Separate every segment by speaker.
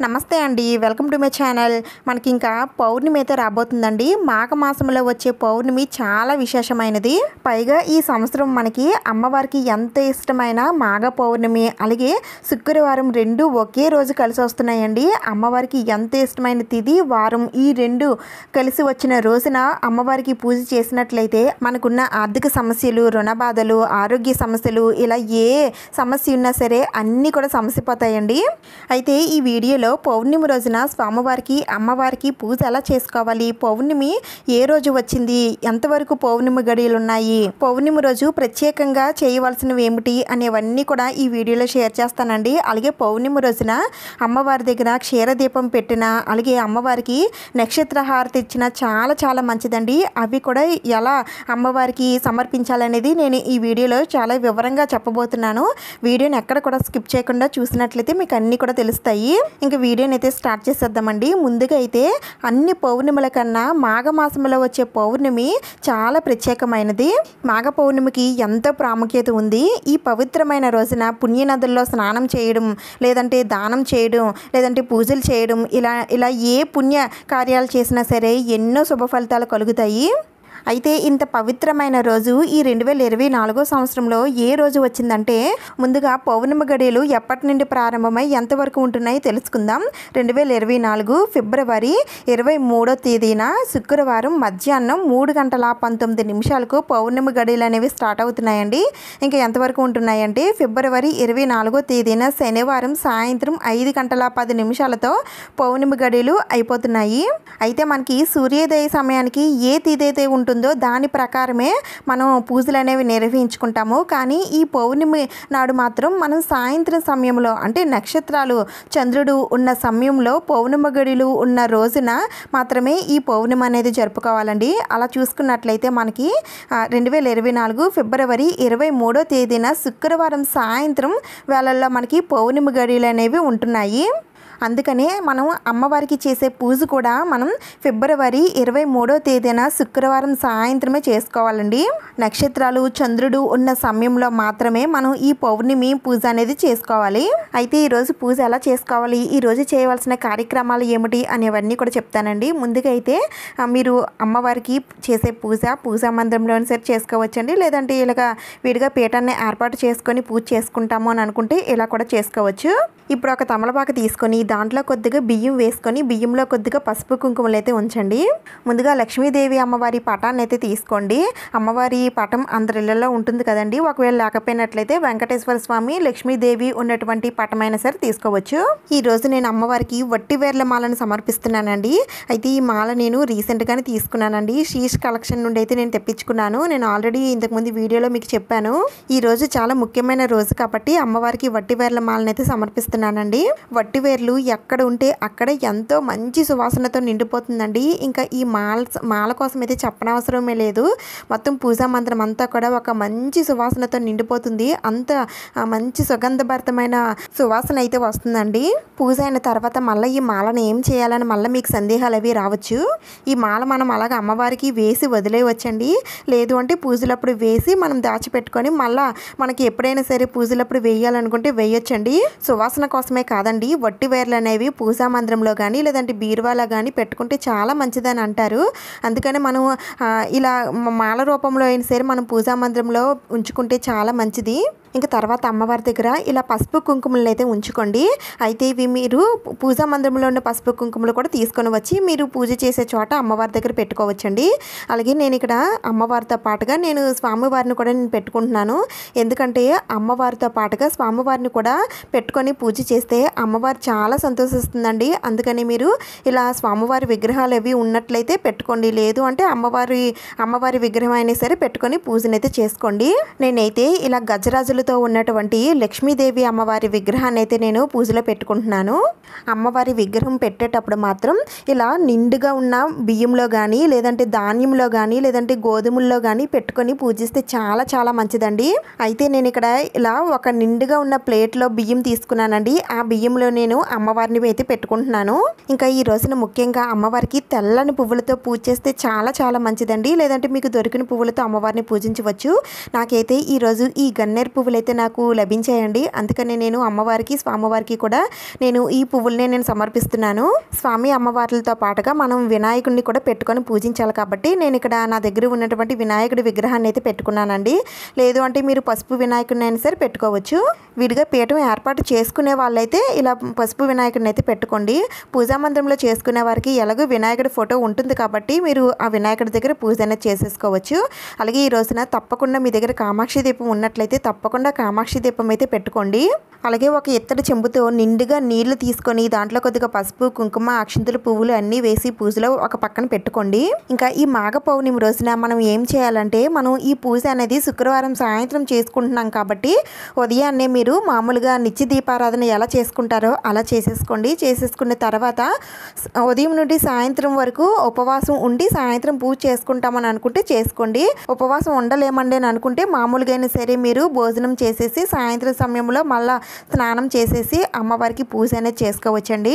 Speaker 1: నమస్తే అండి, welcome to my channel. మనకి ఇంకా పౌర్ణమి అయితే రాబోతుందండి. మాఘ మాసంలో వచ్చే పౌర్ణమి చాలా విశేషమైనది. పైగా ఈ సంవత్సరం మనకి అమ్మవారికి ఎంత ఇష్టమైన మాఘ పౌర్ణమి అలాగే శుక్రవారం రెండు ఒకే రోజు కలిసి వస్తున్నాయండి. అమ్మవారికి ఎంత ఇష్టమైన తిథి వారం ఈ రెండు కలిసి వచ్చిన రోజున అమ్మవారికి పూజ చేసినట్లయితే మనకున్న ఆర్థిక సమస్యలు, రుణ బాధలు, ఆరోగ్య సమస్యలు ఇలా ఏ సమస్య ఉన్నా సరే అన్నీ కూడా సమసిపోతాయండి. అయితే ఈ వీడియోలో పౌర్ణమి రోజున స్వామివారికి అమ్మవారికి పూజ ఎలా చేసుకోవాలి, పౌర్ణమి ఏ రోజు వచ్చింది, ఎంతవరకు పౌర్ణమి గడియలు ఉన్నాయి, పౌర్ణమి రోజు ప్రత్యేకంగా చేయవలసినవి ఏమిటి అనేవన్నీ కూడా ఈ వీడియోలో షేర్ చేస్తానండి. అలాగే పౌర్ణమి రోజున అమ్మవారి దగ్గర క్షీరదీపం పెట్టిన అలాగే అమ్మవారికి నక్షత్ర హారతి ఇచ్చిన చాలా చాలా మంచిదండి. అవి కూడా ఎలా అమ్మవారికి సమర్పించాలనేది నేను ఈ వీడియోలో చాలా వివరంగా చెప్పబోతున్నాను. వీడియోని ఎక్కడ కూడా స్కిప్ చేయకుండా చూసినట్లయితే మీకు అన్నీ కూడా తెలుస్తాయి. ఇంకా వీడియోని అయితే స్టార్ట్ చేసేద్దామండి. ముందుగా అయితే అన్ని పౌర్ణిమల కన్నా మాఘమాసంలో వచ్చే పౌర్ణమి చాలా ప్రత్యేకమైనది. మాఘ పౌర్ణమికి ఎంతో ప్రాముఖ్యత ఉంది. ఈ పవిత్రమైన రోజున పుణ్యనదుల్లో స్నానం చేయడం, లేదంటే దానం చేయడం, లేదంటే పూజలు చేయడం, ఇలా ఏ పుణ్య కార్యాలు చేసినా సరే ఎన్నో శుభ ఫలితాలు కలుగుతాయి. అయితే ఇంత పవిత్రమైన రోజు ఈ 2024 సంవత్సరంలో ఏ రోజు వచ్చిందంటే ముందుగా పౌర్ణమి గడియలు ఎప్పటి నుండి ప్రారంభమై ఎంతవరకు ఉంటున్నాయో తెలుసుకుందాం. 2024 ఫిబ్రవరి 23వ తేదీన శుక్రవారం మధ్యాహ్నం 3:19 పౌర్ణమి గడియలు అనేవి స్టార్ట్ అవుతున్నాయండి. ఇంకా ఎంతవరకు ఉంటున్నాయంటే ఫిబ్రవరి 24వ తేదీన శనివారం సాయంత్రం 5:10 పౌర్ణమి గడియలు అయిపోతున్నాయి. అయితే మనకి సూర్యోదయ సమయానికి ఏ తిథి అయితే ఉంటుందో దాని ప్రకారమే మనం పూజలు అనేవి నిర్వహించుకుంటాము. కానీ ఈ పౌర్ణమి నాడు మాత్రం మనం సాయంత్రం సమయంలో అంటే నక్షత్రాలు చంద్రుడు ఉన్న సమయంలో పౌర్ణమి గడియలు ఉన్న రోజున మాత్రమే ఈ పౌర్ణమి అనేది జరుపుకోవాలండి. అలా చూసుకున్నట్లయితే మనకి 2024 ఫిబ్రవరి 23వ తేదీన శుక్రవారం సాయంత్రం వేళల్లో మనకి పౌర్ణమి గడియలు అనేవి ఉంటున్నాయి. అందుకనే మనం అమ్మవారికి చేసే పూజ కూడా మనం ఫిబ్రవరి 23వ తేదీన శుక్రవారం సాయంత్రమే చేసుకోవాలండి. నక్షత్రాలు చంద్రుడు ఉన్న సమయంలో మాత్రమే మనం ఈ పౌర్ణమి పూజ అనేది చేసుకోవాలి. అయితే ఈరోజు పూజ ఎలా చేసుకోవాలి, ఈరోజు చేయవలసిన కార్యక్రమాలు ఏమిటి అనేవన్నీ కూడా చెప్తానండి. ముందుగా అయితే మీరు అమ్మవారికి చేసే పూజా మందిరంలో సరే చేసుకోవచ్చండి. లేదంటే ఇలాగ విడిగా పీఠాన్ని ఏర్పాటు చేసుకొని పూజ చేసుకుంటాము అని అనుకుంటే ఇలా కూడా చేసుకోవచ్చు. ఇప్పుడు ఒక తమలపాకు తీసుకొని దాంట్లో కొద్దిగా బియ్యం వేసుకొని బియ్యంలో కొద్దిగా పసుపు కుంకుమలు అయితే ఉంచండి. ముందుగా లక్ష్మీదేవి అమ్మవారి పటాన్ని అయితే తీసుకోండి. అమ్మవారి పటం అందరిళ్లలో ఉంటుంది కదండి. ఒకవేళ లేకపోయినట్లయితే వెంకటేశ్వర స్వామి లక్ష్మీదేవి ఉన్నటువంటి పటమైనా సరే తీసుకోవచ్చు. ఈ రోజు నేను అమ్మవారికి వట్టివేర్ల మాలను సమర్పిస్తున్నానండి. అయితే ఈ మాల నేను రీసెంట్గానే తీసుకున్నానండి. శీష్ కలెక్షన్ నుండి అయితే నేను తెప్పించుకున్నాను. నేను ఆల్రెడీ ఇంతకుముందు వీడియోలో మీకు చెప్పాను. ఈ రోజు చాలా ముఖ్యమైన రోజు కాబట్టి అమ్మవారికి వట్టివేర్ల మాలను అయితే సమర్పిస్తున్నానండి. వట్టివేర్లు ఎక్కడ ఉంటే అక్కడ ఎంతో మంచి సువాసనతో నిండిపోతుందండి. ఇంకా ఈ మాల కోసం అయితే చెప్పనవసరమే లేదు. మొత్తం పూజా మందిరం అంతా కూడా ఒక మంచి సువాసనతో నిండిపోతుంది. అంత మంచి సుగంధభరితమైన సువాసన అయితే వస్తుందండి. పూజ అయిన తర్వాత మళ్ళీ ఈ మాలను ఏం చేయాలని మళ్ళీ మీకు సందేహాలు అవి రావచ్చు. ఈ మాల మనం అలాగ అమ్మవారికి వేసి వదిలేయవచ్చండి. లేదు అంటే పూజలప్పుడు వేసి మనం దాచిపెట్టుకొని మళ్ళీ మనకి ఎప్పుడైనా సరే పూజలప్పుడు వేయాలనుకుంటే వేయొచ్చండి. సువాసన కోసమే కాదండి, వట్టివేర్లు అనేవి పూజా మందిరంలో కానీ లేదంటే బీరువాలో కానీ పెట్టుకుంటే చాలా మంచిదని అంటారు. అందుకని మనం ఇలా మాల రూపంలో అయినా సరే మనం పూజా మందిరంలో ఉంచుకుంటే చాలా మంచిది. ఇంకా తర్వాత అమ్మవారి దగ్గర ఇలా పసుపు కుంకుమలను అయితే ఉంచుకోండి. అయితే ఇవి మీరు పూజా మందిరంలో ఉన్న పసుపు కుంకుమలు కూడా తీసుకొని వచ్చి మీరు పూజ చేసే చోట అమ్మవారి దగ్గర పెట్టుకోవచ్చండి. అలాగే నేను ఇక్కడ అమ్మవారితో పాటుగా నేను స్వామివారిని కూడా నేను పెట్టుకుంటున్నాను. ఎందుకంటే అమ్మవారితో పాటుగా స్వామివారిని కూడా పెట్టుకొని పూజ చేస్తే అమ్మవారు చాలా సంతోషిస్తుందండి. అందుకని మీరు ఇలా స్వామివారి విగ్రహాలు అవి ఉన్నట్లయితే పెట్టుకోండి. లేదు అంటే అమ్మవారి విగ్రహం అయినా సరే పెట్టుకొని పూజనైతే చేసుకోండి. నేనైతే ఇలా గజరాజులతో ఉన్నటువంటి లక్ష్మీదేవి అమ్మవారి విగ్రహాన్ని అయితే నేను పూజలో పెట్టుకుంటున్నాను. అమ్మవారి విగ్రహం పెట్టేటప్పుడు మాత్రం ఇలా నిండుగా ఉన్న బియ్యంలో కానీ లేదంటే ధాన్యంలో కానీ లేదంటే గోధుమల్లో కానీ పెట్టుకొని పూజిస్తే చాలా చాలా మంచిదండి. అయితే నేను ఇక్కడ ఇలా ఒక నిండుగా ఉన్న ప్లేట్లో బియ్యం తీసుకున్నానండి. ఆ బియ్యంలో నేను అమ్మవారిని అయితే పెట్టుకుంటున్నాను. ఇంకా ఈ రోజున ముఖ్యంగా అమ్మవారికి తెల్లని పువ్వులతో పూజ చేస్తే చాలా చాలా మంచిదండి. లేదంటే మీకు దొరికిన పువ్వులతో అమ్మవారిని పూజించవచ్చు. నాకైతే ఈరోజు ఈ గన్నేరు పువ్వులు పువ్వులు అయితే నాకు లభించాయండి. అందుకని నేను అమ్మవారికి స్వామివారికి కూడా నేను ఈ పువ్వుల్ని నేను సమర్పిస్తున్నాను. స్వామి అమ్మవార్లతో పాటుగా మనం వినాయకుడిని కూడా పెట్టుకొని పూజించాలి కాబట్టి నేను ఇక్కడ నా దగ్గర ఉన్నటువంటి వినాయకుడి విగ్రహాన్ని అయితే పెట్టుకున్నానండి. లేదు అంటే మీరు పసుపు వినాయకుడిని అయినా సరే పెట్టుకోవచ్చు. విడిగా పీఠం ఏర్పాటు చేసుకునే వాళ్ళైతే ఇలా పసుపు వినాయకుడిని అయితే పెట్టుకోండి. పూజా మందిరంలో చేసుకునే వారికి ఎలాగో వినాయకుడి ఫోటో ఉంటుంది కాబట్టి మీరు ఆ వినాయకుడి దగ్గర పూజ అనేది చేసేసుకోవచ్చు. అలాగే ఈ రోజున తప్పకుండా మీ దగ్గర కామాక్షి దీపం ఉన్నట్లయితే తప్పకుండా కామాక్షి దీపం అయితే పెట్టుకోండి. అలాగే ఒక ఇత్తడి చెంబుతో నిండుగా నీళ్లు తీసుకొని దాంట్లో కొద్దిగా పసుపు, కుంకుమ, అక్షింతలు, పువ్వులు అన్నీ వేసి పూజలో ఒక పక్కన పెట్టుకోండి. ఇంకా ఈ మాఘ పౌర్ణమి రోజున మనం ఏం చేయాలంటే మనం ఈ పూజ అనేది శుక్రవారం సాయంత్రం చేసుకుంటున్నాం కాబట్టి ఉదయాన్నే మీరు మామూలుగా నిత్య దీపారాధన ఎలా చేసుకుంటారో అలా చేసేసుకోండి. చేసేసుకున్న తర్వాత ఉదయం నుండి సాయంత్రం వరకు ఉపవాసం ఉండి సాయంత్రం పూజ చేసుకుంటామని అనుకుంటే చేసుకోండి. ఉపవాసం ఉండలేమండి అని అనుకుంటే మామూలుగా అయినా సరే మీరు భోజనం చేసేసి సాయంత్రం సమయంలో మళ్ళీ స్నానం చేసేసి అమ్మవారికి పూజ అనేది చేసుకోవచ్చండి.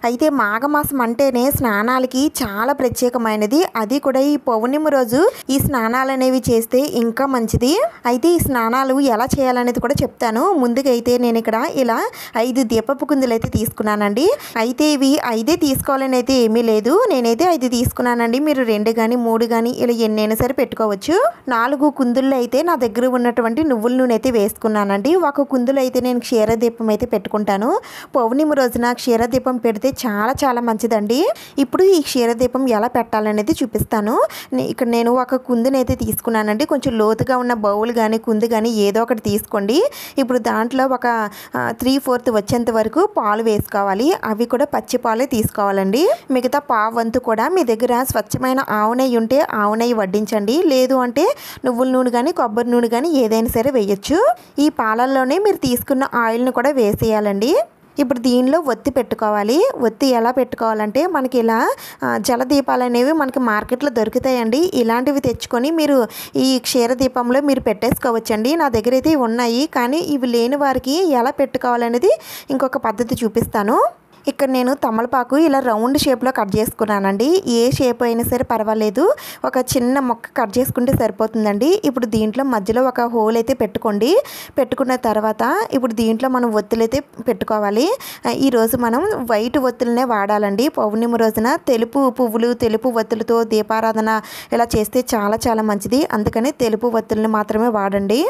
Speaker 1: అయితే మాఘమాసం అంటేనే స్నానాలకి చాలా ప్రత్యేకమైనది. అది కూడా ఈ పౌర్ణమి రోజు ఈ స్నానాలు అనేవి చేస్తే ఇంకా మంచిది. అయితే ఈ స్నానాలు ఎలా చేయాలనేది కూడా చెప్తాను. ముందుగా అయితే నేను ఇక్కడ ఇలా 5 దీపపు కుందులు అయితే తీసుకున్నానండి. అయితే ఇవి 5 తీసుకోవాలని అయితే ఏమీ లేదు. నేనైతే 5 తీసుకున్నానండి. మీరు 2 కానీ 3 కానీ ఇలా ఎన్నైనా సరే పెట్టుకోవచ్చు. 4 కుందుల్లో అయితే నా దగ్గర ఉన్నటువంటి నువ్వుల నూనె అయితే వేసుకున్నానండి. ఒక కుందులో అయితే నేను క్షీరదీపం అయితే పెట్టుకుంటాను. పౌర్ణమి రోజున క్షీరదీపం పెడితే చాలా చాలా మంచిదండి. ఇప్పుడు ఈ క్షీరదీపం ఎలా పెట్టాలనేది చూపిస్తాను. ఇక్కడ నేను ఒక కుందుని అయితే తీసుకున్నానండి. కొంచెం లోతుగా ఉన్న బౌల్ కానీ కుందు కానీ ఏదో ఒకటి తీసుకోండి. ఇప్పుడు దాంట్లో ఒక 3/4 వచ్చేంత వరకు పాలు వేసుకోవాలి. అవి కూడా పచ్చి పాలే తీసుకోవాలండి. మిగతా పావు వంతు కూడా మీ దగ్గర స్వచ్ఛమైన ఆవు నెయ్యి ఉంటే ఆవు నెయ్యి వడ్డించండి. లేదు అంటే నువ్వుల నూనె కానీ కొబ్బరి నూనె కానీ ఏదైనా సరే వేయచ్చు. ఈ పాలల్లోనే మీరు తీసుకున్న ఆయిల్ని కూడా వేసేయాలండి. ఇప్పుడు దీనిలో ఒత్తి పెట్టుకోవాలి. ఒత్తి ఎలా పెట్టుకోవాలంటే మనకి ఇలా జలదీపాలు అనేవి మనకి మార్కెట్లో దొరుకుతాయండి. ఇలాంటివి తెచ్చుకొని మీరు ఈ క్షీరదీపంలో మీరు పెట్టేసుకోవచ్చండి. నా దగ్గర అయితే ఉన్నాయి. కానీ ఇవి లేని వారికి ఎలా పెట్టుకోవాలనేది ఇంకొక పద్ధతి చూపిస్తాను. ఇక్కడ నేను తమలపాకు ఇలా రౌండ్ షేప్లో కట్ చేసుకున్నానండి. ఏ షేప్ అయినా సరే పర్వాలేదు. ఒక చిన్న మొక్క కట్ చేసుకుంటే సరిపోతుందండి. ఇప్పుడు దీంట్లో మధ్యలో ఒక హోల్ అయితే పెట్టుకోండి. పెట్టుకున్న తర్వాత ఇప్పుడు దీంట్లో మనం ఒత్తులు అయితే పెట్టుకోవాలి. ఈరోజు మనం వైట్ ఒత్తులనే వాడాలండి. పౌర్ణమి రోజున తెలుపు పువ్వులు, తెలుపు ఒత్తులతో దీపారాధన ఇలా చేస్తే చాలా చాలా మంచిది. అందుకని తెలుపు ఒత్తుల్ని మాత్రమే వాడండి.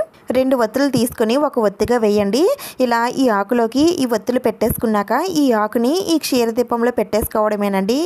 Speaker 1: 2 ఒత్తులు తీసుకొని ఒక ఒత్తిగా వేయండి. ఇలా ఈ ఆకులోకి ఈ ఒత్తులు పెట్టేసుకున్నాక ఈ ఆకుని ఈ క్షీరదీపంలో పెట్టేసుకోవడమేనండి.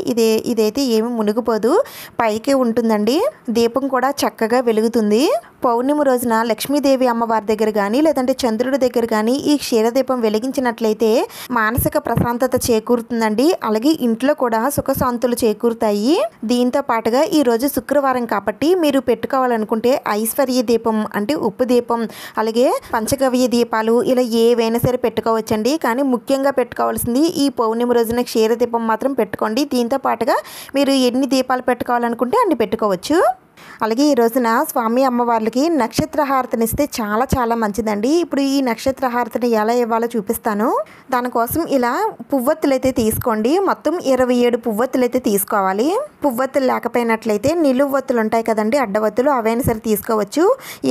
Speaker 1: ఇదైతే ఏమి మునిగిపోదు, పైకే ఉంటుందండి. దీపం కూడా చక్కగా వెలుగుతుంది. పౌర్ణమి రోజున లక్ష్మీదేవి అమ్మవారి దగ్గర కానీ లేదంటే చంద్రుడి దగ్గర కానీ ఈ క్షీరదీపం వెలిగించినట్లయితే మానసిక ప్రశాంతత చేకూరుతుందండి. అలాగే ఇంట్లో కూడా సుఖశాంతులు చేకూరుతాయి. దీంతో పాటుగా ఈరోజు శుక్రవారం కాబట్టి మీరు పెట్టుకోవాలనుకుంటే ఐశ్వర్య దీపం అంటే ఉప్పు దీపం, అలాగే పంచగవ్య దీపాలు ఇలా ఏవైనా సరే పెట్టుకోవచ్చండి. కానీ ముఖ్యంగా పెట్టుకోవాల్సింది ఈ పౌర్ణమి రోజున క్షీరదీపం మాత్రం పెట్టుకోండి. దీంతో పాటుగా మీరు ఎన్ని దీపాలు పెట్టుకోవాలనుకుంటే అన్ని పెట్టుకోవచ్చు. అలాగే ఈ రోజున స్వామి అమ్మవార్లకి నక్షత్ర హారతినిస్తే చాలా చాలా మంచిదండి. ఇప్పుడు ఈ నక్షత్ర హారతిని ఎలా ఇవ్వాలో చూపిస్తాను. దానికోసం ఇలా పువ్వొత్తులు అయితే తీసుకోండి. మొత్తం 27 పువ్వొత్తులు అయితే తీసుకోవాలి. పువ్వొత్తులు లేకపోయినట్లయితే నిలువొత్తులు ఉంటాయి కదండి, అడ్డవత్తులు, అవైనా సరే తీసుకోవచ్చు.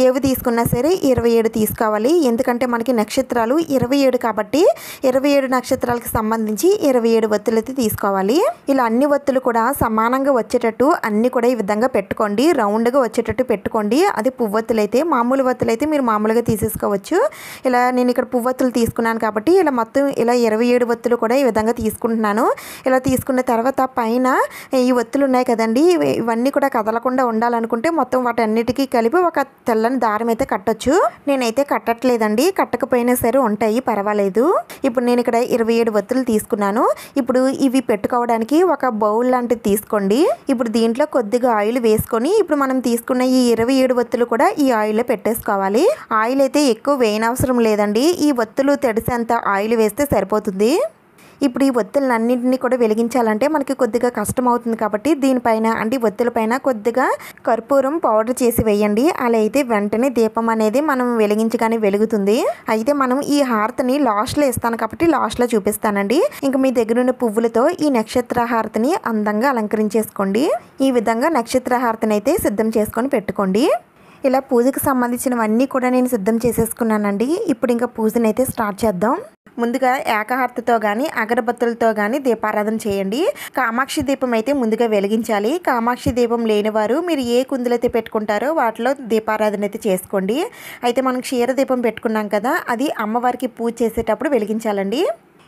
Speaker 1: ఏవి తీసుకున్నా సరే 27 తీసుకోవాలి. ఎందుకంటే మనకి నక్షత్రాలు 27 కాబట్టి 27 నక్షత్రాలకు సంబంధించి 27 ఒత్తులు అయితే తీసుకోవాలి. ఇలా అన్ని ఒత్తులు కూడా సమానంగా వచ్చేటట్టు అన్ని కూడా ఈ విధంగా పెట్టుకోండి. రౌండ్గా వచ్చేటట్టు పెట్టుకోండి. అది పువ్వొత్తులు అయితే, మామూలు ఒత్తులు అయితే మీరు మామూలుగా తీసేసుకోవచ్చు. ఇలా నేను ఇక్కడ పువ్వొత్తులు తీసుకున్నాను కాబట్టి ఇలా మొత్తం ఇలా 27 ఒత్తులు కూడా ఈ విధంగా తీసుకుంటున్నాను. ఇలా తీసుకున్న తర్వాత పైన ఈ ఒత్తులు ఉన్నాయి కదండి, ఇవన్నీ కూడా కదలకుండా ఉండాలనుకుంటే మొత్తం వాటన్నిటికీ కలిపి ఒక తెల్లని దారం అయితే కట్టొచ్చు. నేనైతే కట్టట్లేదండి, కట్టకపోయినా సరే ఉంటాయి, పర్వాలేదు. ఇప్పుడు నేను ఇక్కడ 27 ఒత్తులు తీసుకున్నాను. ఇప్పుడు ఇవి పెట్టుకోవడానికి ఒక బౌల్ లాంటిది తీసుకోండి. ఇప్పుడు దీంట్లో కొద్దిగా ఆయిల్ వేసుకొని ఇప్పుడు మనం తీసుకున్న ఈ 27 ఒత్తులు కూడా ఈ ఆయిల్లో పెట్టేసుకోవాలి. ఆయిల్ అయితే ఎక్కువ వేయనవసరం లేదండి. ఈ ఒత్తులు తడిసేంత ఆయిల్ వేస్తే సరిపోతుంది. ఇప్పుడు ఈ ఒత్తులన్నింటినీ కూడా వెలిగించాలంటే మనకి కొద్దిగా కష్టం అవుతుంది కాబట్టి దీనిపైన అంటే ఒత్తుల పైన కొద్దిగా కర్పూరం పౌడర్ చేసి వేయండి. అలా అయితే వెంటనే దీపం అనేది మనం వెలిగించగానే వెలుగుతుంది. అయితే మనం ఈ హారతిని లాస్ట్లో ఇస్తాను కాబట్టి లాస్ట్లో చూపిస్తానండి. ఇంకా మీ దగ్గర ఉన్న పువ్వులతో ఈ నక్షత్ర హారతిని అందంగా అలంకరించేసుకోండి. ఈ విధంగా నక్షత్ర హారతిని అయితే సిద్ధం చేసుకొని పెట్టుకోండి. ఇలా పూజకి సంబంధించినవన్నీ కూడా నేను సిద్ధం చేసేసుకున్నానండి. ఇప్పుడు ఇంకా పూజనైతే స్టార్ట్ చేద్దాం. ముందుగా ఏకహారతితో కానీ అగరబత్తులతో కానీ దీపారాధన చేయండి. కామాక్షి దీపం అయితే ముందుగా వెలిగించాలి. కామాక్షి దీపం లేనివారు మీరు ఏ కుందులైతే పెట్టుకుంటారో వాటిలో దీపారాధన అయితే చేసుకోండి. అయితే మనం క్షీర దీపం పెట్టుకున్నాం కదా, అది అమ్మవారికి పూజ చేసేటప్పుడు వెలిగించాలండి.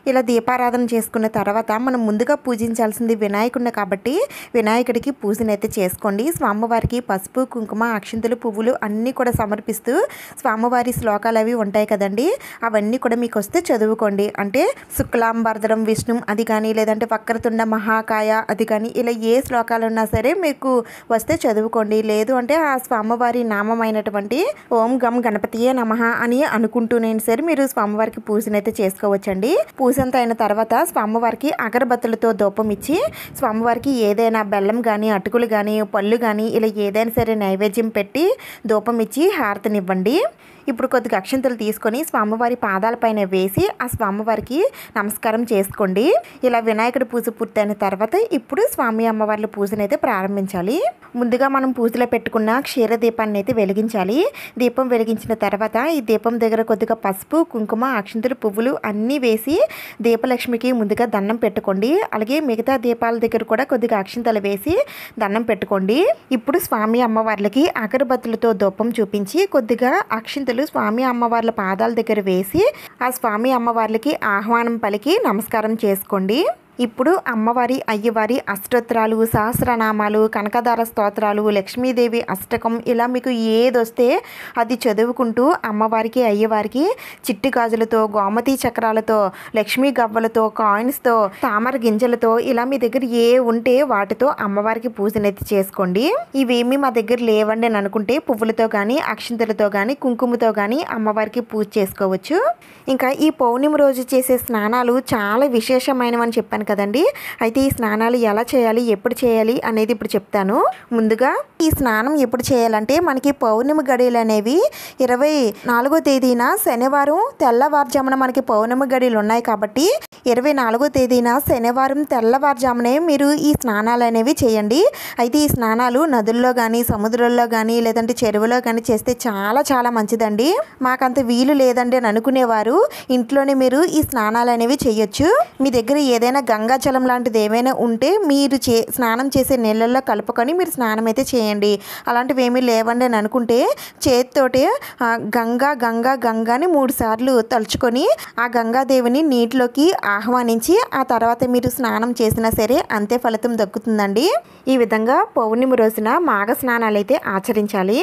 Speaker 1: ఇలా దీపారాధన చేసుకున్న తర్వాత మనం ముందుగా పూజించాల్సింది వినాయకుడిని కాబట్టి వినాయకుడికి పూజనైతే చేసుకోండి. స్వామివారికి పసుపు, కుంకుమ, అక్షింతలు, పువ్వులు అన్నీ కూడా సమర్పిస్తూ స్వామివారి శ్లోకాలు అవి ఉంటాయి కదండి, అవన్నీ కూడా మీకు వస్తే చదువుకోండి. అంటే శుక్లాంబరధరం విష్ణుం అది కానీ, లేదంటే వక్రతుండ మహాకాయ అది కానీ, ఇలా ఏ శ్లోకాలు ఉన్నా సరే మీకు వస్తే చదువుకోండి. లేదు అంటే ఆ స్వామివారి నామమైనటువంటి ఓం గం గణపతియే నమః అని అనుకుంటూనైనా సరే మీరు స్వామివారికి పూజనైతే చేసుకోవచ్చండి. పూజ అంతా అయిన తర్వాత స్వామివారికి అగరబత్తులతో ధూపం ఇచ్చి స్వామివారికి ఏదైనా బెల్లం కానీ, అటుకులు కానీ, పళ్ళు కానీ ఇలా ఏదైనా సరే నైవేద్యం పెట్టి ధూపం ఇచ్చి హారతినివ్వండి. ఇప్పుడు కొద్దిగా అక్షంతలు తీసుకొని స్వామివారి పాదాలపైన వేసి ఆ స్వామివారికి నమస్కారం చేసుకోండి. ఇలా వినాయకుడి పూజ పూర్తయిన తర్వాత ఇప్పుడు స్వామి అమ్మవార్ల పూజనైతే ప్రారంభించాలి. ముందుగా మనం పూజలో పెట్టుకున్న క్షీర దీపాన్ని అయితే వెలిగించాలి. దీపం వెలిగించిన తర్వాత ఈ దీపం దగ్గర కొద్దిగా పసుపు, కుంకుమ, అక్షంతలు, పువ్వులు అన్నీ వేసి దీపలక్ష్మికి ముందుగా దండం పెట్టుకోండి. అలాగే మిగతా దీపాల దగ్గర కూడా కొద్దిగా అక్షంతలు వేసి దండం పెట్టుకోండి. ఇప్పుడు స్వామి అమ్మవార్లకి అగరబత్తులతో ధూపం చూపించి కొద్దిగా అక్షింతలు స్వామి అమ్మవార్ల పాదాల దగ్గర వేసి ఆ స్వామి అమ్మవార్లకి ఆహ్వానం పలికి నమస్కారం చేసుకోండి. ఇప్పుడు అమ్మవారి, అయ్యవారి అష్టోత్తరాలు, సహస్రనామాలు, కనకదార స్తోత్రాలు, లక్ష్మీదేవి అష్టకం ఇలా మీకు ఏదొస్తే అది చదువుకుంటూ అమ్మవారికి, అయ్యవారికి చిట్టి గాజులతో, గోమతి చక్రాలతో, లక్ష్మీ గవ్వలతో, కాయిన్స్తో, తామర గింజలతో ఇలా మీ దగ్గర ఏ ఉంటే వాటితో అమ్మవారికి పూజనైతే చేసుకోండి. ఇవేమీ మా దగ్గర లేవండి అని అనుకుంటే పువ్వులతో కానీ, అక్షింతలతో కానీ, కుంకుమతో కానీ అమ్మవారికి పూజ చేసుకోవచ్చు. ఇంకా ఈ పౌర్ణమి రోజు చేసే స్నానాలు చాలా విశేషమైనవని చెప్పాను కదండి. అయితే ఈ స్నానాలు ఎలా చేయాలి, ఎప్పుడు చేయాలి అనేది ఇప్పుడు చెప్తాను. ముందుగా ఈ స్నానం ఎప్పుడు చేయాలంటే మనకి పౌర్ణమి గడియలు అనేవి 24వ తేదీన శనివారం తెల్లవారుజామున మనకి పౌర్ణమి గడియలు ఉన్నాయి కాబట్టి 24వ తేదీన శనివారం తెల్లవారుజామునే మీరు ఈ స్నానాలు అనేవి చేయండి. అయితే ఈ స్నానాలు నదుల్లో కానీ, సముద్రంలో కానీ, లేదంటే చెరువులో కానీ చేస్తే చాలా చాలా మంచిదండి. మాకంత వీలు లేదండి అని అనుకునేవారు ఇంట్లోనే మీరు ఈ స్నానాలు అనేవి చేయొచ్చు. మీ దగ్గర ఏదైనా గంగాజలం లాంటిది ఏమైనా ఉంటే మీరు స్నానం చేసే నీళ్ళల్లో కలుపుకొని మీరు స్నానం అయితే చేయండి. అలాంటివి ఏమీ లేవండి అని అనుకుంటే చేతితోటి గంగా గంగా గంగాని 3 సార్లు తలుచుకొని ఆ గంగాదేవిని నీటిలోకి ఆహ్వానించి ఆ తర్వాత మీరు స్నానం చేసినా సరే అంతే ఫలితం దక్కుతుందండి. ఈ విధంగా పౌర్ణమి రోజున మాఘ స్నానాలు అయితే ఆచరించాలి.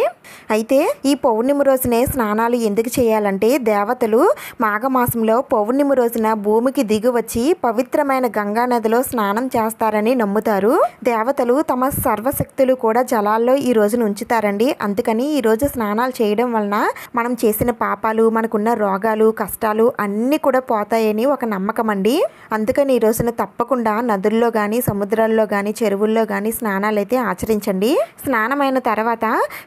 Speaker 1: అయితే ఈ పౌర్ణమి రోజునే స్నానాలు ఎందుకు చేయాలంటే దేవతలు మాఘమాసంలో పౌర్ణమి రోజున భూమికి దిగి వచ్చి పవిత్రమైన గంగా నదిలో స్నానం చేస్తారని నమ్ముతారు. దేవతలు తమ సర్వశక్తులు కూడా జలాల్లో ఈ రోజున ఉంచుతారండి. అందుకని ఈ రోజు స్నానాలు చేయడం వలన మనం చేసిన పాపాలు, మనకున్న రోగాలు, కష్టాలు అన్నీ కూడా పోతాయని ఒక నమ్మకం అండి. అందుకని ఈ రోజున తప్పకుండా నదుల్లో కానీ, సముద్రాల్లో కానీ, చెరువుల్లో కానీ స్నానాలు అయితే ఆచరించండి. స్నానమైన తర్వాత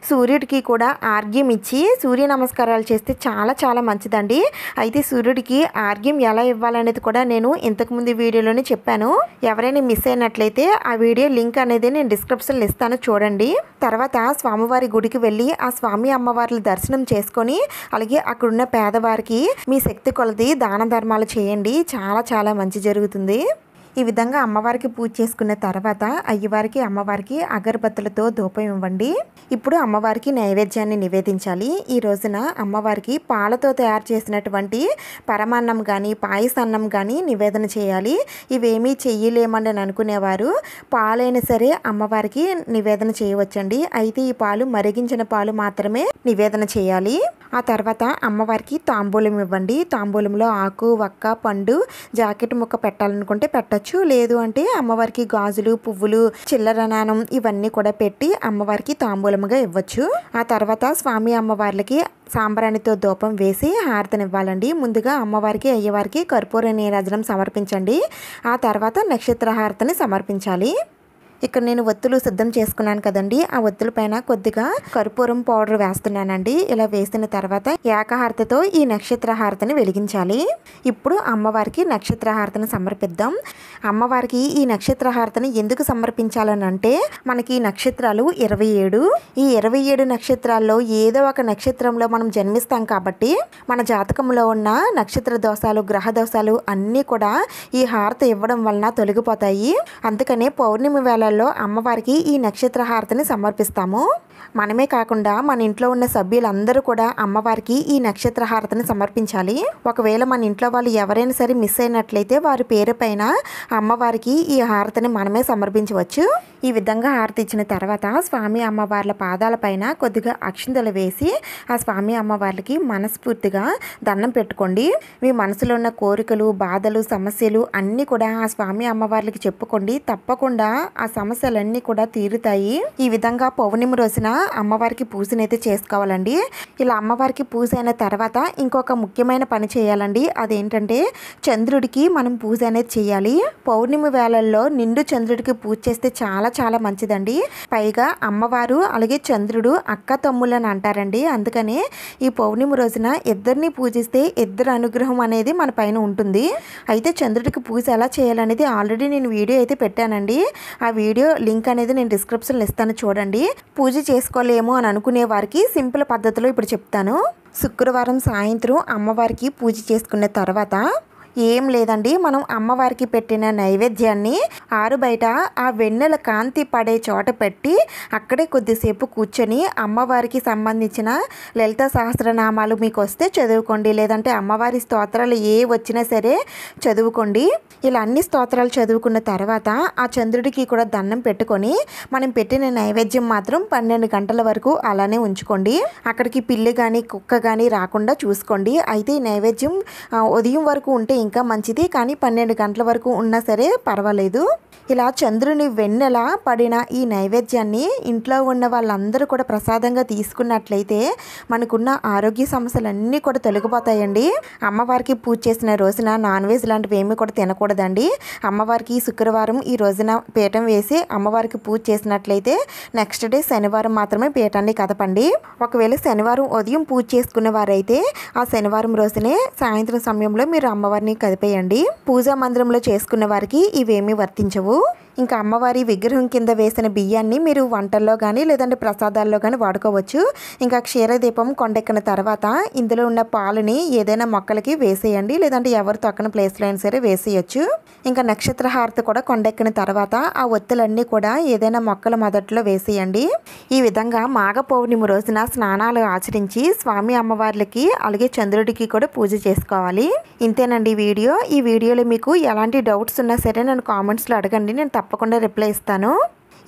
Speaker 1: సూర్యుడికి కూడా ఆర్ఘ్యం ఇచ్చి సూర్య నమస్కారాలు చేస్తే చాలా చాలా మంచిదండి. అయితే సూర్యుడికి ఆర్ఘ్యం ఎలా ఇవ్వాలనేది కూడా నేను ఇంతకుముందు వీడియోలోనే చెప్పాను. ఎవరైనా మిస్ అయినట్లయితే ఆ వీడియో లింక్ అనేది నేను డిస్క్రిప్షన్లో ఇస్తాను, చూడండి. తర్వాత స్వామివారి గుడికి వెళ్ళి ఆ స్వామి అమ్మవార్ల దర్శనం చేసుకొని అలాగే అక్కడున్న పేదవారికి మీ శక్తి కొలది దాన ధర్మాలు చేయండి. చాలా చాలా మంచి జరుగుతుంది. ఈ విధంగా అమ్మవారికి పూజ చేసుకున్న తర్వాత అయ్యవారికి, అమ్మవారికి అగరబత్తులతో ధూపం ఇవ్వండి. ఇప్పుడు అమ్మవారికి నైవేద్యాన్ని నివేదించాలి. ఈ రోజున అమ్మవారికి పాలతో తయారు చేసినటువంటి పరమాన్నం కానీ, పాయసాన్నం కానీ నివేదన చేయాలి. ఇవేమీ చెయ్యలేమని అనుకునేవారు పాలైనా సరే అమ్మవారికి నివేదన చేయవచ్చండి. అయితే ఈ పాలు మరిగించిన పాలు మాత్రమే నివేదన చేయాలి. ఆ తర్వాత అమ్మవారికి తాంబూలం ఇవ్వండి. తాంబూలంలో ఆకు, వక్క, పండు, జాకెట్ ముక్క పెట్టాలనుకుంటే పెట్టచ్చు. లేదు అంటే అమ్మవారికి గాజులు, పువ్వులు, చిల్లర నాణం ఇవన్నీ కూడా పెట్టి అమ్మవారికి తాంబూలముగా ఇవ్వచ్చు. ఆ తర్వాత స్వామి అమ్మవార్లకి సాంబ్రాణితో ధూపం వేసి హారతినివ్వాలండి. ముందుగా అమ్మవారికి, అయ్యవారికి కర్పూర నీరాజనం సమర్పించండి. ఆ తర్వాత నక్షత్ర హారతిని సమర్పించాలి. ఇక్కడ నేను ఒత్తులు సిద్ధం చేసుకున్నాను కదండి, ఆ ఒత్తుల పైన కొద్దిగా కర్పూరం పౌడర్ వేస్తున్నానండి. ఇలా వేసిన తర్వాత ఏకహారతితో ఈ నక్షత్ర హారతిని వెలిగించాలి. ఇప్పుడు అమ్మవారికి నక్షత్ర హారతిని సమర్పిద్దాం. అమ్మవారికి ఈ నక్షత్ర హారతిని ఎందుకు సమర్పించాలని అంటే, మనకి నక్షత్రాలు 27. ఈ 27 నక్షత్రాల్లో ఏదో ఒక నక్షత్రంలో మనం జన్మిస్తాం కాబట్టి మన జాతకంలో ఉన్న నక్షత్ర దోషాలు, గ్రహ దోషాలు అన్నీ కూడా ఈ హారతి ఇవ్వడం వలన తొలగిపోతాయి. అందుకనే పౌర్ణమి వేళల్లో అమ్మవారికి ఈ నక్షత్ర హారతిని సమర్పిస్తాము. మనమే కాకుండా మన ఇంట్లో ఉన్న సభ్యులందరూ కూడా అమ్మవారికి ఈ నక్షత్ర హారతిని సమర్పించాలి. ఒకవేళ మన ఇంట్లో వాళ్ళు ఎవరైనా సరే మిస్ అయినట్లయితే వారి పేరు పైన అమ్మవారికి ఈ హారతిని మనమే సమర్పించవచ్చు. ఈ విధంగా హారతి ఇచ్చిన తర్వాత స్వామి అమ్మవార్ల పాదాల పైన కొద్దిగా అక్షింతలు వేసి ఆ స్వామి అమ్మవార్లకి మనస్ఫూర్తిగా దండం పెట్టుకోండి. మీ మనసులో ఉన్న కోరికలు, బాధలు, సమస్యలు అన్నీ కూడా ఆ స్వామి అమ్మవార్లకి చెప్పుకోండి. తప్పకుండా ఆ సమస్యలన్నీ కూడా తీరుతాయి. ఈ విధంగా పౌర్ణమి రోజున అమ్మవారికి పూజనైతే చేసుకోవాలండి. ఇలా అమ్మవారికి పూజ అయిన తర్వాత ఇంకొక ముఖ్యమైన పని చేయాలండి. అదేంటంటే చంద్రుడికి మనం పూజ అనేది చేయాలి. పౌర్ణమి వేళల్లో నిండు చంద్రుడికి పూజ చేస్తే చాలా చాలా మంచిదండి. పైగా అమ్మవారు అలాగే చంద్రుడు అక్క తమ్ముళ్ళని అంటారండి. అందుకనే ఈ పౌర్ణమి రోజున ఇద్దరిని పూజిస్తే ఇద్దరు అనుగ్రహం అనేది మన పైన ఉంటుంది. అయితే చంద్రుడికి పూజ ఎలా చేయాలనేది ఆల్రెడీ నేను వీడియో అయితే పెట్టానండి. ఆ వీడియో లింక్ అనేది నేను డిస్క్రిప్షన్లో ఇస్తాను, చూడండి. పూజ చేసుకోలేము అని అనుకునే వారికి సింపుల్ పద్ధతిలో ఇప్పుడు చెప్తాను. శుక్రవారం సాయంత్రం అమ్మవారికి పూజ చేసుకున్న తర్వాత ఏం లేదండి, మనం అమ్మవారికి పెట్టిన నైవేద్యాన్ని ఆరు బయట ఆ వెన్నెల కాంతి పడే చోట పెట్టి అక్కడే కొద్దిసేపు కూర్చొని అమ్మవారికి సంబంధించిన లలిత సహస్రనామాలు మీకు వస్తే చదువుకోండి, లేదంటే అమ్మవారి స్తోత్రాలు ఏ వచ్చినా సరే చదువుకోండి. ఇలా అన్ని స్తోత్రాలు చదువుకున్న తర్వాత ఆ చంద్రుడికి కూడా దండం పెట్టుకొని మనం పెట్టిన నైవేద్యం మాత్రం 12 గంటల వరకు అలానే ఉంచుకోండి. అక్కడికి పిల్లి కానీ కుక్క కానీ రాకుండా చూసుకోండి. అయితే ఈ నైవేద్యం ఉదయం వరకు ఉంటే ఇంకా మంచిది, కానీ 12 గంటల వరకు ఉన్నా సరే పర్వాలేదు. ఇలా చంద్రుని వెన్నెల పడిన ఈ నైవేద్యాన్ని ఇంట్లో ఉన్న వాళ్ళందరూ కూడా ప్రసాదంగా తీసుకున్నట్లయితే మనకున్న ఆరోగ్య సమస్యలన్నీ కూడా తొలగిపోతాయండి. అమ్మవారికి పూజ చేసిన రోజున నాన్ వెజ్ లాంటివి ఏమీ కూడా తినకూడదండి. అమ్మవారికి శుక్రవారం ఈ రోజున పీఠం వేసి అమ్మవారికి పూజ చేసినట్లయితే నెక్స్ట్ డే శనివారం మాత్రమే పీఠాన్ని కదపండి. ఒకవేళ శనివారం ఉదయం పూజ చేసుకునే వారైతే ఆ శనివారం రోజునే సాయంత్రం సమయంలో మీరు అమ్మవారిని కదిపేయండి. పూజా మందిరంలో చేసుకున్న వారికి ఇవేమీ వర్తించవు. ఇంకా అమ్మవారి విగ్రహం కింద వేసిన బియ్యాన్ని మీరు వంటల్లో కానీ లేదంటే ప్రసాదాల్లో కానీ వాడుకోవచ్చు. ఇంకా క్షీరదీపం కొండెక్కిన తర్వాత ఇందులో ఉన్న పాలని ఏదైనా మొక్కలకి వేసేయండి, లేదంటే ఎవరు తొక్కని ప్లేస్లో అయినా సరే వేసేయచ్చు. ఇంకా నక్షత్ర హారతి కూడా కొండెక్కిన తర్వాత ఆ ఒత్తులన్నీ కూడా ఏదైనా మొక్కల మొదట్లో వేసేయండి. ఈ విధంగా మాఘ పౌర్ణమి రోజున స్నానాలు ఆచరించి స్వామి అమ్మవార్లకి అలాగే చంద్రుడికి కూడా పూజ చేసుకోవాలి. ఇంతేనండి వీడియో. ఈ వీడియోలో మీకు ఎలాంటి డౌట్స్ ఉన్నా సరే నన్ను కామెంట్స్లో అడగండి, నేను తప్పకుండా రిప్లై ఇస్తాను.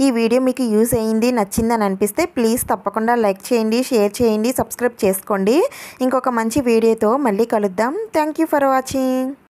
Speaker 1: ఈ వీడియో మీకు యూజ్ అయ్యింది, నచ్చిందని అనిపిస్తే ప్లీజ్ తప్పకుండా లైక్ చేయండి, షేర్ చేయండి, సబ్స్క్రైబ్ చేసుకోండి. ఇంకొక మంచి వీడియోతో మళ్ళీ కలుద్దాం. Thank you for watching.